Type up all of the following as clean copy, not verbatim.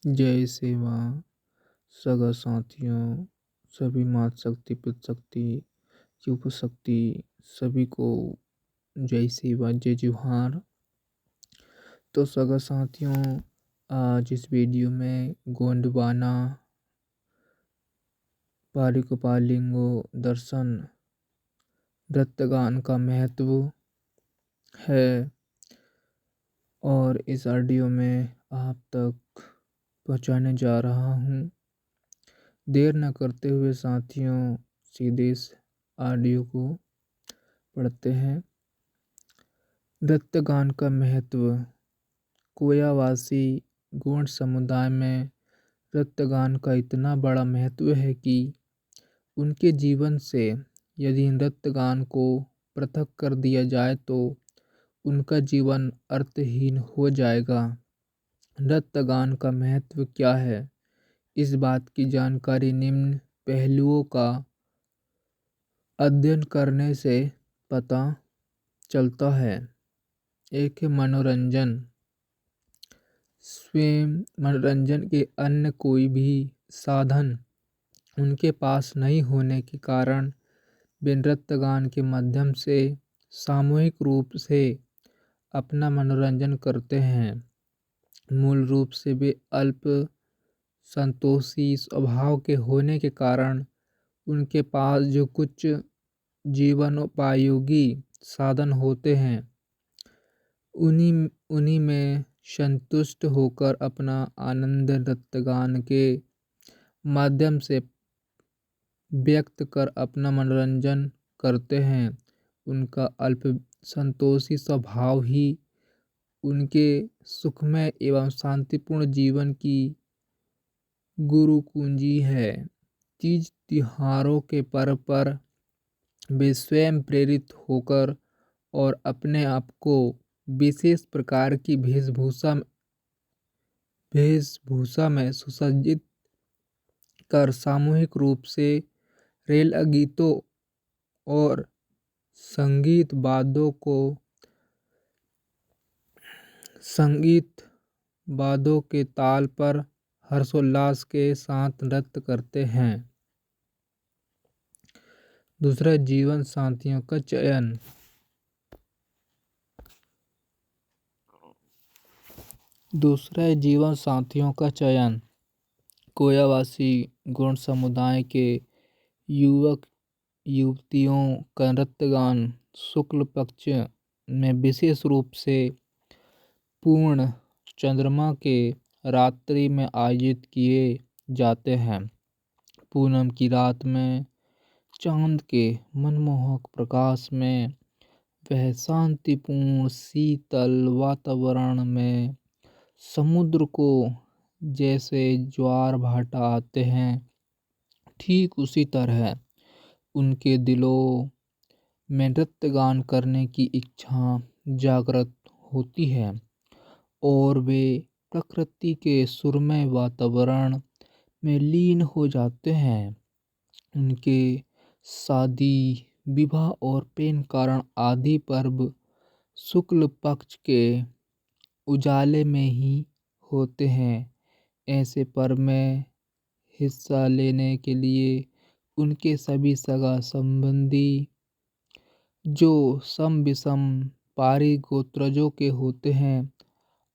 जय सेवा सगा साथियों, सभी मात शक्ति, पित शक्ति, चुप शक्ति, सभी को जय सेवा, जय जोहार। तो सगा साथियों, आज इस वीडियो में गोंडवाना पालिको दर्शन नृत्यगान का महत्व है और इस ऑडियो में आप तक पहुंचाने जा रहा हूं। देर न करते हुए साथियों, सीधे इस ऑडियो को पढ़ते हैं। नृत्यगान का महत्व। कोयावासी गोंड समुदाय में नृत्यगान का इतना बड़ा महत्व है कि उनके जीवन से यदि नृत्यगान को पृथक कर दिया जाए तो उनका जीवन अर्थहीन हो जाएगा। नृत्यगान का महत्व क्या है? इस बात की जानकारी निम्न पहलुओं का अध्ययन करने से पता चलता है। एक है मनोरंजन। स्वयं मनोरंजन के अन्य कोई भी साधन उनके पास नहीं होने के कारण वे नृत्यगान के माध्यम से सामूहिक रूप से अपना मनोरंजन करते हैं। मूल रूप से वे अल्प संतोषी स्वभाव के होने के कारण उनके पास जो कुछ जीवनोपयोगी साधन होते हैं उन्हीं उन्हीं में संतुष्ट होकर अपना आनंद नृत्यगान के माध्यम से व्यक्त कर अपना मनोरंजन करते हैं। उनका अल्प संतोषी स्वभाव ही उनके सुखमय एवं शांतिपूर्ण जीवन की गुरु कुंजी है। तीज त्योहारों के पर्व पर वे स्वयं प्रेरित होकर और अपने आप को विशेष प्रकार की वेशभूषा में सुसज्जित कर सामूहिक रूप से रेल गीतों और संगीत वाद्यों के ताल पर हर्षोल्लास के साथ नृत्य करते हैं। दूसरा, जीवन साथियों का चयन। जीवन साथियों का चयन। कोयावासी गोंड समुदाय के युवक युवतियों का नृत्यगान शुक्ल पक्ष में विशेष रूप से पूर्ण चंद्रमा के रात्रि में आयोजित किए जाते हैं। पूनम की रात में चांद के मनमोहक प्रकाश में वह शांतिपूर्ण शीतल वातावरण में समुद्र को जैसे ज्वार भाटा आते हैं, ठीक उसी तरह उनके दिलों में नृत्यगान करने की इच्छा जागृत होती है और वे प्रकृति के सुरमय वातावरण में लीन हो जाते हैं। उनके शादी, विवाह और पेन कारण आदि पर्व शुक्ल पक्ष के उजाले में ही होते हैं। ऐसे पर्व में हिस्सा लेने के लिए उनके सभी सगा संबंधी जो सम विषम पारी गोत्रजों के होते हैं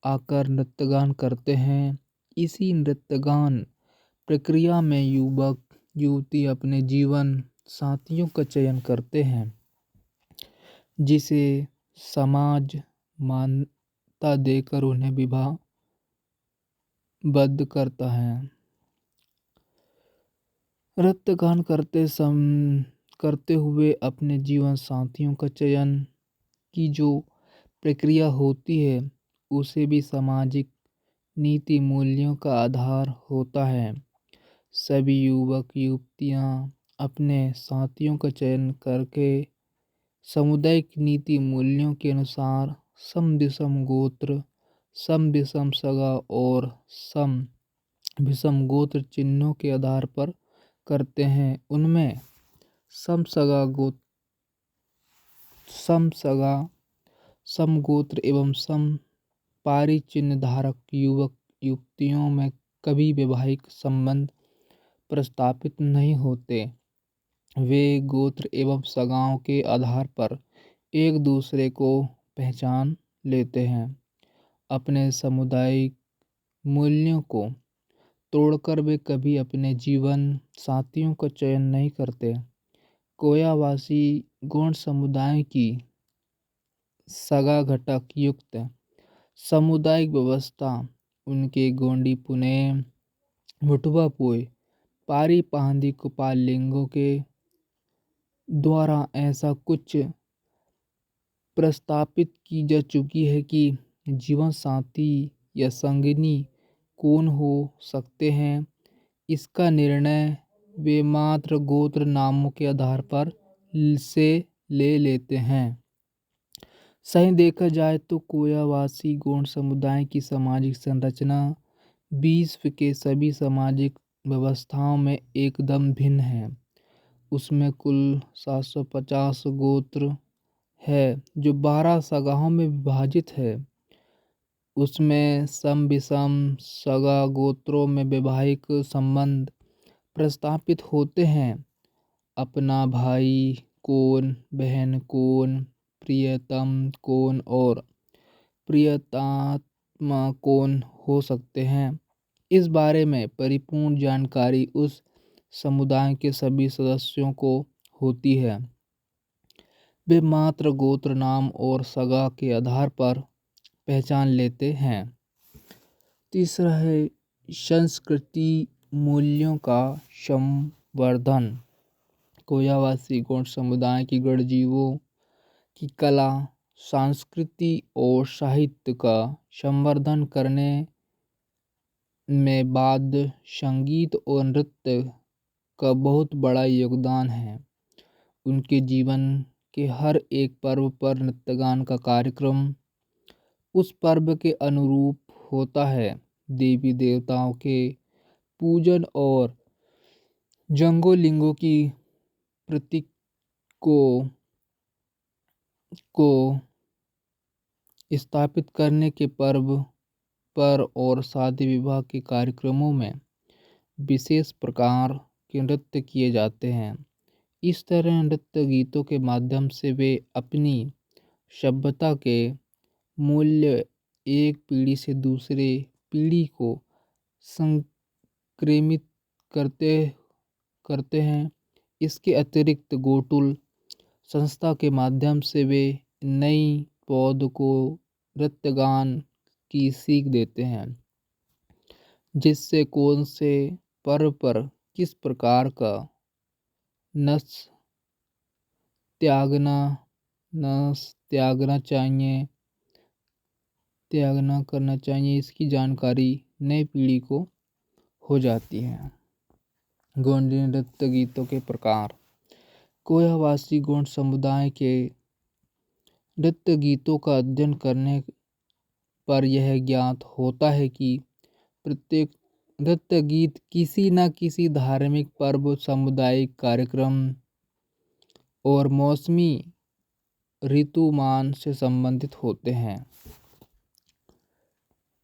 आकर नृत्यगान करते हैं। इसी नृत्यगान प्रक्रिया में युवक युवती अपने जीवन साथियों का चयन करते हैं, जिसे समाज मान्यता देकर उन्हें विवाह बद्ध करता है। नृत्यगान करते हुए अपने जीवन साथियों का चयन की जो प्रक्रिया होती है उसे भी सामाजिक नीति मूल्यों का आधार होता है। सभी युवक युवतियां अपने साथियों का चयन करके सामुदायिक नीति मूल्यों के अनुसार सम विषम गोत्र, सम विषम सगा और सम विषम गोत्र चिन्हों के आधार पर करते हैं। उनमें सम गोत्र एवं सम पारी चिन्ह धारक युवक युवतियों में कभी वैवाहिक संबंध प्रस्तापित नहीं होते। वे गोत्र एवं सगाओं के आधार पर एक दूसरे को पहचान लेते हैं। अपने सामुदायिक मूल्यों को तोड़कर वे कभी अपने जीवन साथियों का चयन नहीं करते। कोयावासी गौड़ समुदाय की सगा घटक युक्त सामुदायिक व्यवस्था उनके गोंडी पुने मुठवा पुए पारी पाहंदी कुपाल लिंगों के द्वारा ऐसा कुछ प्रस्तापित की जा चुकी है कि जीवन साथी या संगिनी कौन हो सकते हैं, इसका निर्णय वे मात्र गोत्र नामों के आधार पर से ले लेते हैं। सही देखा जाए तो कोयावासी गौड़ समुदाय की सामाजिक संरचना विश्व के सभी सामाजिक व्यवस्थाओं में एकदम भिन्न है। उसमें कुल 750 गोत्र है जो 12 सगाओं में विभाजित है। उसमें सम विषम सगा गोत्रों में वैवाहिक संबंध प्रस्तापित होते हैं। अपना भाई कौन, बहन कौन, प्रियतम कौन और प्रियतात्मा कौन हो सकते हैं, इस बारे में परिपूर्ण जानकारी उस समुदाय के सभी सदस्यों को होती है। वे मात्र गोत्र नाम और सगा के आधार पर पहचान लेते हैं। तीसरा है संस्कृति मूल्यों का संवर्धन। कोयावासी गौड़ समुदाय की गढ़जीवों की कला, संस्कृति और साहित्य का संवर्धन करने में वाद्य संगीत और नृत्य का बहुत बड़ा योगदान है। उनके जीवन के हर एक पर्व पर नृत्यगान का कार्यक्रम उस पर्व के अनुरूप होता है। देवी देवताओं के पूजन और जंगोलिंगों की प्रतीक को स्थापित करने के पर्व पर और शादी विवाह के कार्यक्रमों में विशेष प्रकार के नृत्य किए जाते हैं। इस तरह नृत्य गीतों के माध्यम से वे अपनी सभ्यता के मूल्य एक पीढ़ी से दूसरे पीढ़ी को संक्रमित करते हैं। इसके अतिरिक्त गोटुल संस्था के माध्यम से वे नई पौध को नृत्यगान की सीख देते हैं, जिससे कौन से पर्व पर किस प्रकार का नस त्यागना करना चाहिए, इसकी जानकारी नई पीढ़ी को हो जाती है। गोंडी नृत्य गीतों के प्रकार। कोयावासी गौड़ समुदाय के नृत्य गीतों का अध्ययन करने पर यह ज्ञात होता है कि प्रत्येक नृत्य गीत किसी न किसी धार्मिक पर्व, सामुदायिक कार्यक्रम और मौसमी ऋतुमान से संबंधित होते हैं।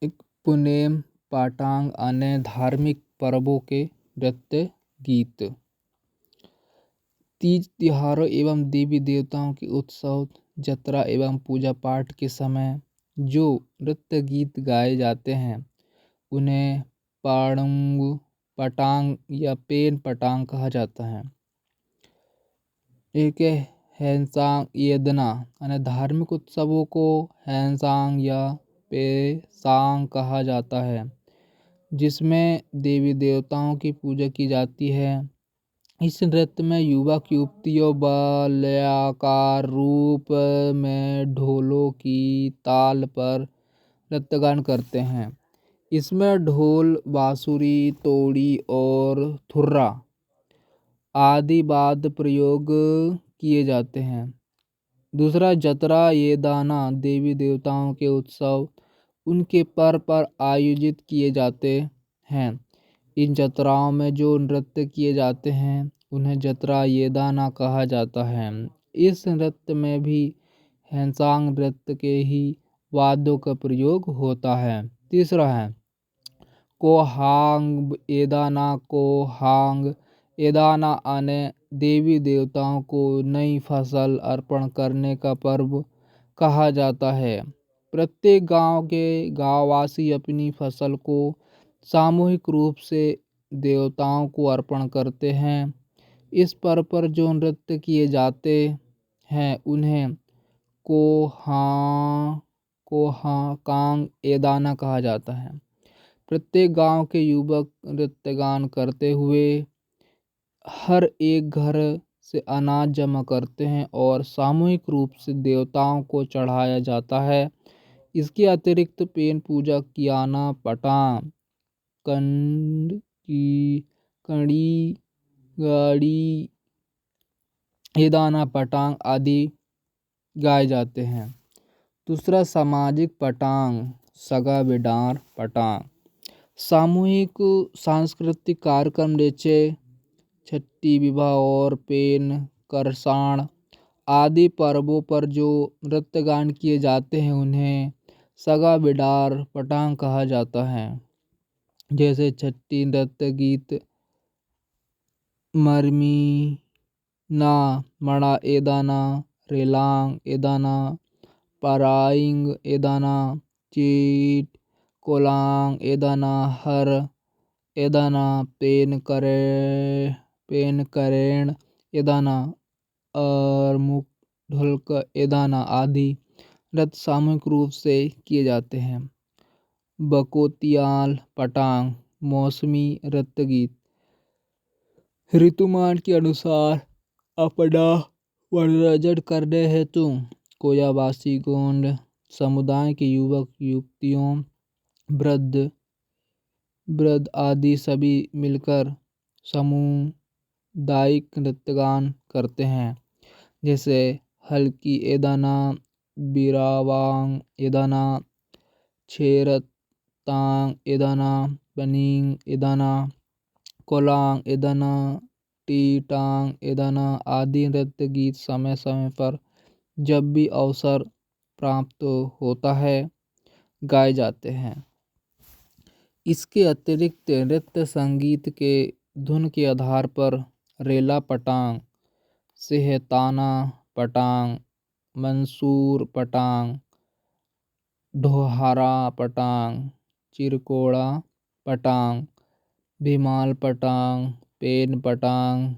एक पुनेम पाटांग अन्य धार्मिक पर्वों के नृत्य गीत। तीज त्योहारों एवं देवी देवताओं के उत्सव, जतरा एवं पूजा पाठ के समय जो नृत्य गीत गाए जाते हैं उन्हें पटांग या पेन पटांग कहा जाता है। एक हैंसांग येदना यानी धार्मिक उत्सवों को हैंसांग या पेसांग कहा जाता है, जिसमें देवी देवताओं की पूजा की जाती है। इस नृत्य में युवक युवतियों वलयाकार रूप में ढोलों की ताल पर नृत्यगान करते हैं। इसमें ढोल, बांसुरी, तोड़ी और थुर्रा आदि वाद्य प्रयोग किए जाते हैं। दूसरा जतरा ये दाना देवी देवताओं के उत्सव उनके पर्व पर आयोजित किए जाते हैं। इन जतराओं में जो नृत्य किए जाते हैं उन्हें जतरा ये दाना कहा जाता है। इस नृत्य में भी हैंसांग नृत्य के ही वाद्यों का प्रयोग होता है। तीसरा है कोहांग एदाना आने देवी देवताओं को नई फसल अर्पण करने का पर्व कहा जाता है। प्रत्येक गांव के गांववासी अपनी फसल को सामूहिक रूप से देवताओं को अर्पण करते हैं। इस पर्व पर जो नृत्य किए जाते हैं उन्हें कोहाकांग एदाना कहा जाता है। प्रत्येक गांव के युवक नृत्य गान करते हुए हर एक घर से अनाज जमा करते हैं और सामूहिक रूप से देवताओं को चढ़ाया जाता है। इसके अतिरिक्त पेन पूजा कियाना पटांग कड़ी गाड़ी एदाना पटांग आदि गाए जाते हैं। दूसरा सामाजिक पटांग सगा बिडार पटांग सामूहिक सांस्कृतिक कार्यक्रम जैसे छठी विवाह और पेन करसाण आदि पर्वों पर जो नृत्य गान किए जाते हैं उन्हें सगा बिडार पटांग कहा जाता है। जैसे छठी नृत्य गीत मरमी ना मड़ा एदाना रेलांग एदाना पराइंग एदाना चीट कोलांग एदाना हर एदाना पेन करेण एदाना और मुख ढोलक एदाना आदि नृत्य सामूहिक रूप से किए जाते हैं। बकोतियाल पटांग मौसमी नृत्य गीत ऋतुमान के अनुसार अपना मनोरंजन करने हेतु कोयावासी गोंड समुदाय के युवक युवतियों वृद्ध आदि सभी मिलकर सामुदायिक नृत्य गान करते हैं। जैसे हल्की एदाना बिरावांग एदाना छेरतांग एदाना पनिंग एदाना कोलांग एदाना टीटांग एदाना आदि नृत्य गीत समय समय पर जब भी अवसर प्राप्त होता है गाए जाते हैं। इसके अतिरिक्त नृत्य संगीत के धुन के आधार पर रेला पटांग सेहताना पटांग मंसूर पटांग ढोहारा पटांग चिरकोड़ा पटांग भीमाल पटांग पेन पटांग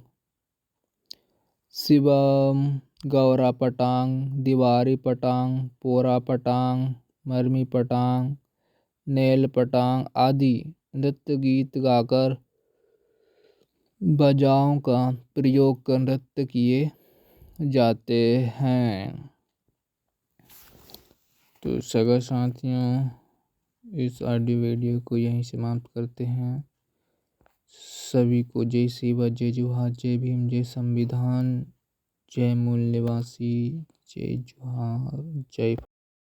शिवम गौरा पटांग दीवारी पटांग पोरा पटांग मरमी पटांग नेल पटांग आदि नृत्य गीत गाकर बाजाओं का प्रयोग कर नृत्य किए जाते हैं। तो सगा साथियों इस ऑडियो वीडियो को यहीं समाप्त करते हैं। सभी को जय शिवा जय जोहार जय भीम जय संविधान जय मूल निवासी जय जोहार जय